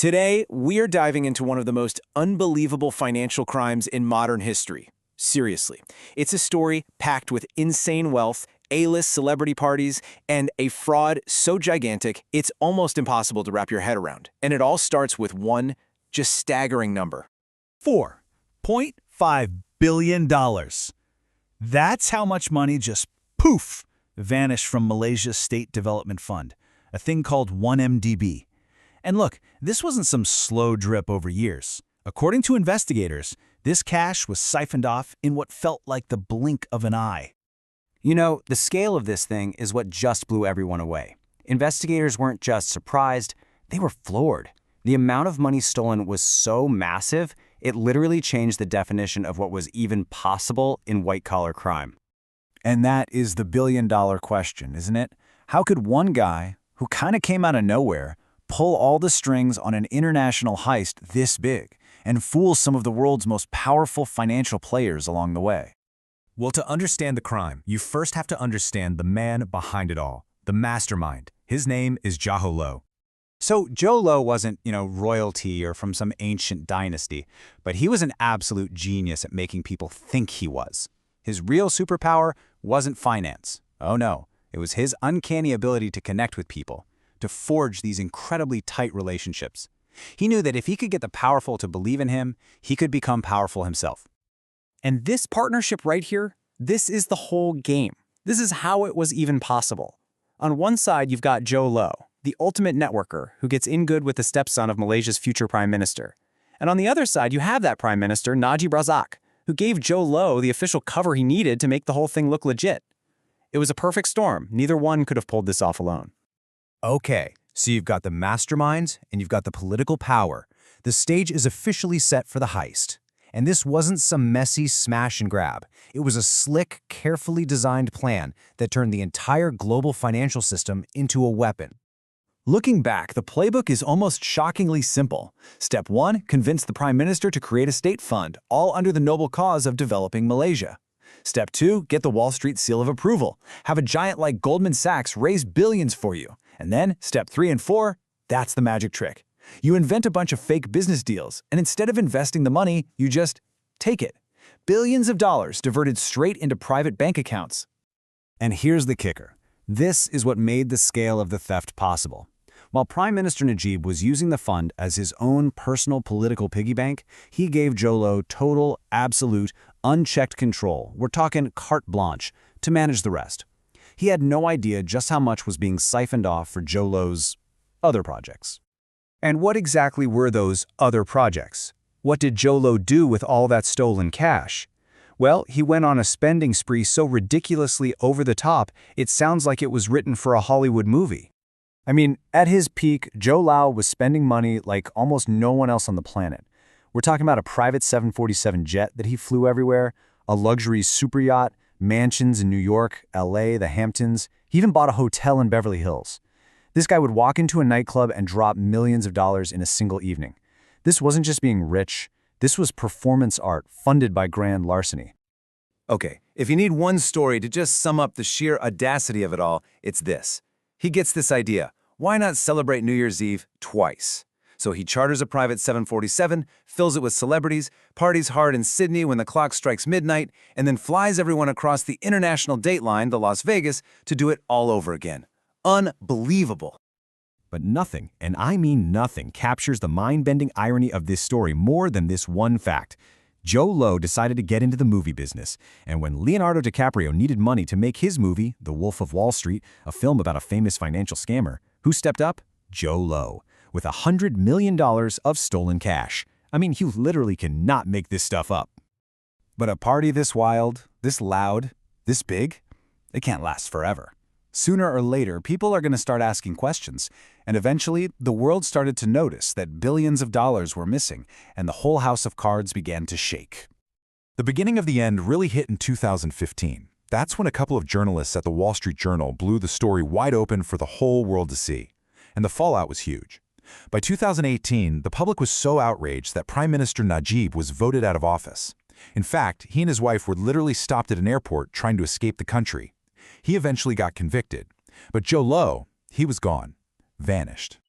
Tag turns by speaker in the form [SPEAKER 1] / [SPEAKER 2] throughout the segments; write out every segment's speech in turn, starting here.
[SPEAKER 1] Today, we're diving into one of the most unbelievable financial crimes in modern history. Seriously. It's a story packed with insane wealth, A-list celebrity parties, and a fraud so gigantic it's almost impossible to wrap your head around. And it all starts with one just staggering number.
[SPEAKER 2] $4.5 billion. That's how much money just poof vanished from Malaysia's State Development Fund, a thing called 1MDB. And look, this wasn't some slow drip over years. According to investigators, this cash was siphoned off in what felt like the blink of an eye.
[SPEAKER 3] You know, the scale of this thing is what just blew everyone away. Investigators weren't just surprised, they were floored. The amount of money stolen was so massive, it literally changed the definition of what was even possible in white-collar crime.
[SPEAKER 4] And that is the billion-dollar question, isn't it? How could one guy, who kind of came out of nowhere, pull all the strings on an international heist this big and fool some of the world's most powerful financial players along the way?
[SPEAKER 5] Well, to understand the crime, you first have to understand the man behind it all, the mastermind. His name is Joe Lo.
[SPEAKER 6] So Joe Lo wasn't, royalty or from some ancient dynasty, but he was an absolute genius at making people think he was. His real superpower wasn't finance. Oh no, it was his uncanny ability to connect with people, to forge these incredibly tight relationships. He knew that if he could get the powerful to believe in him, he could become powerful himself.
[SPEAKER 7] And this partnership right here, this is the whole game. This is how it was even possible. On one side, you've got Joe Lo, the ultimate networker who gets in good with the stepson of Malaysia's future prime minister. And on the other side, you have that prime minister, Najib Razak, who gave Joe Lo the official cover he needed to make the whole thing look legit. It was a perfect storm. Neither one could have pulled this off alone.
[SPEAKER 5] Okay, so you've got the masterminds and you've got the political power. The stage is officially set for the heist. And this wasn't some messy smash and grab. It was a slick, carefully designed plan that turned the entire global financial system into a weapon.
[SPEAKER 4] Looking back, the playbook is almost shockingly simple. Step 1, convince the Prime Minister to create a state fund, all under the noble cause of developing Malaysia. Step 2, get the Wall Street seal of approval. Have a giant like Goldman Sachs raise billions for you. And then, step 3 and 4, that's the magic trick. You invent a bunch of fake business deals, and instead of investing the money, you just take it. Billions of dollars diverted straight into private bank accounts.
[SPEAKER 5] And here's the kicker. This is what made the scale of the theft possible. While Prime Minister Najib was using the fund as his own personal political piggy bank, he gave Joe Lo total, absolute, unchecked control, we're talking carte blanche, to manage the rest. He had no idea just how much was being siphoned off for Joe Lo's other projects.
[SPEAKER 8] And what exactly were those other projects? What did Joe Lo do with all that stolen cash? Well, he went on a spending spree so ridiculously over the top, it sounds like it was written for a Hollywood movie.
[SPEAKER 4] I mean, at his peak, Joe Lo was spending money like almost no one else on the planet. We're talking about a private 747 jet that he flew everywhere, a luxury super yacht, mansions in New York, LA, the Hamptons. He even bought a hotel in Beverly Hills. This guy would walk into a nightclub and drop millions of dollars in a single evening. This wasn't just being rich. This was performance art funded by grand larceny.
[SPEAKER 1] Okay, if you need one story to just sum up the sheer audacity of it all, it's this. He gets this idea. Why not celebrate New Year's Eve twice? So he charters a private 747, fills it with celebrities, parties hard in Sydney when the clock strikes midnight, and then flies everyone across the international date line to Las Vegas to do it all over again. Unbelievable.
[SPEAKER 5] But nothing, and I mean nothing, captures the mind-bending irony of this story more than this one fact. Joe Lo decided to get into the movie business, and when Leonardo DiCaprio needed money to make his movie, The Wolf of Wall Street, a film about a famous financial scammer, who stepped up? Joe Lo, with $100 million of stolen cash. I mean, you literally cannot make this stuff up. But a party this wild, this loud, this big, it can't last forever. Sooner or later, people are going to start asking questions, and eventually, the world started to notice that billions of dollars were missing, and the whole house of cards began to shake.
[SPEAKER 9] The beginning of the end really hit in 2015. That's when a couple of journalists at the Wall Street Journal blew the story wide open for the whole world to see, and the fallout was huge. By 2018, the public was so outraged that Prime Minister Najib was voted out of office. In fact, he and his wife were literally stopped at an airport trying to escape the country. He eventually got convicted, but Joe Lo, he was gone, vanished.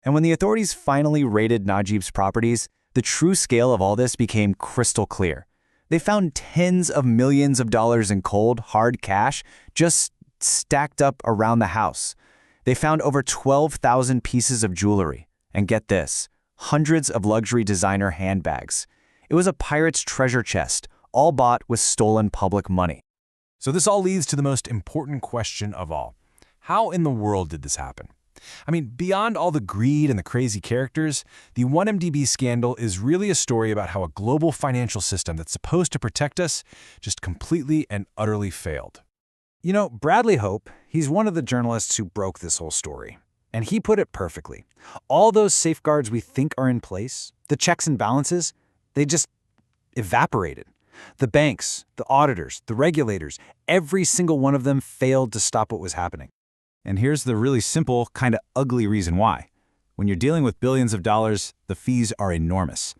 [SPEAKER 3] And when the authorities finally raided Najib's properties, the true scale of all this became crystal clear. They found tens of millions of dollars in cold, hard cash just stacked up around the house. They found over 12,000 pieces of jewelry. And get this, hundreds of luxury designer handbags. It was a pirate's treasure chest, all bought with stolen public money.
[SPEAKER 5] So this all leads to the most important question of all. How in the world did this happen? I mean, beyond all the greed and the crazy characters, the 1MDB scandal is really a story about how a global financial system that's supposed to protect us just completely and utterly failed.
[SPEAKER 2] You know, Bradley Hope, he's one of the journalists who broke this whole story. And he put it perfectly. All those safeguards we think are in place, the checks and balances, they just evaporated. The banks, the auditors, the regulators, every single one of them failed to stop what was happening.
[SPEAKER 4] And here's the really simple, kind of ugly reason why. When you're dealing with billions of dollars, the fees are enormous.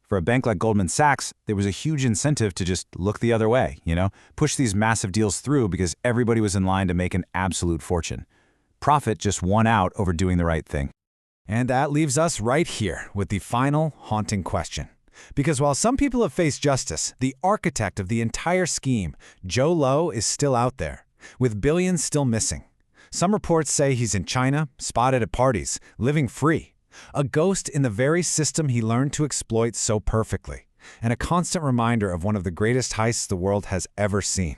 [SPEAKER 4] For a bank like Goldman Sachs, there was a huge incentive to just look the other way, push these massive deals through because everybody was in line to make an absolute fortune. Profit just won out over doing the right thing.
[SPEAKER 5] And that leaves us right here with the final haunting question. Because while some people have faced justice, the architect of the entire scheme, Joe Low, is still out there, with billions still missing. Some reports say he's in China, spotted at parties, living free. A ghost in the very system he learned to exploit so perfectly, and a constant reminder of one of the greatest heists the world has ever seen.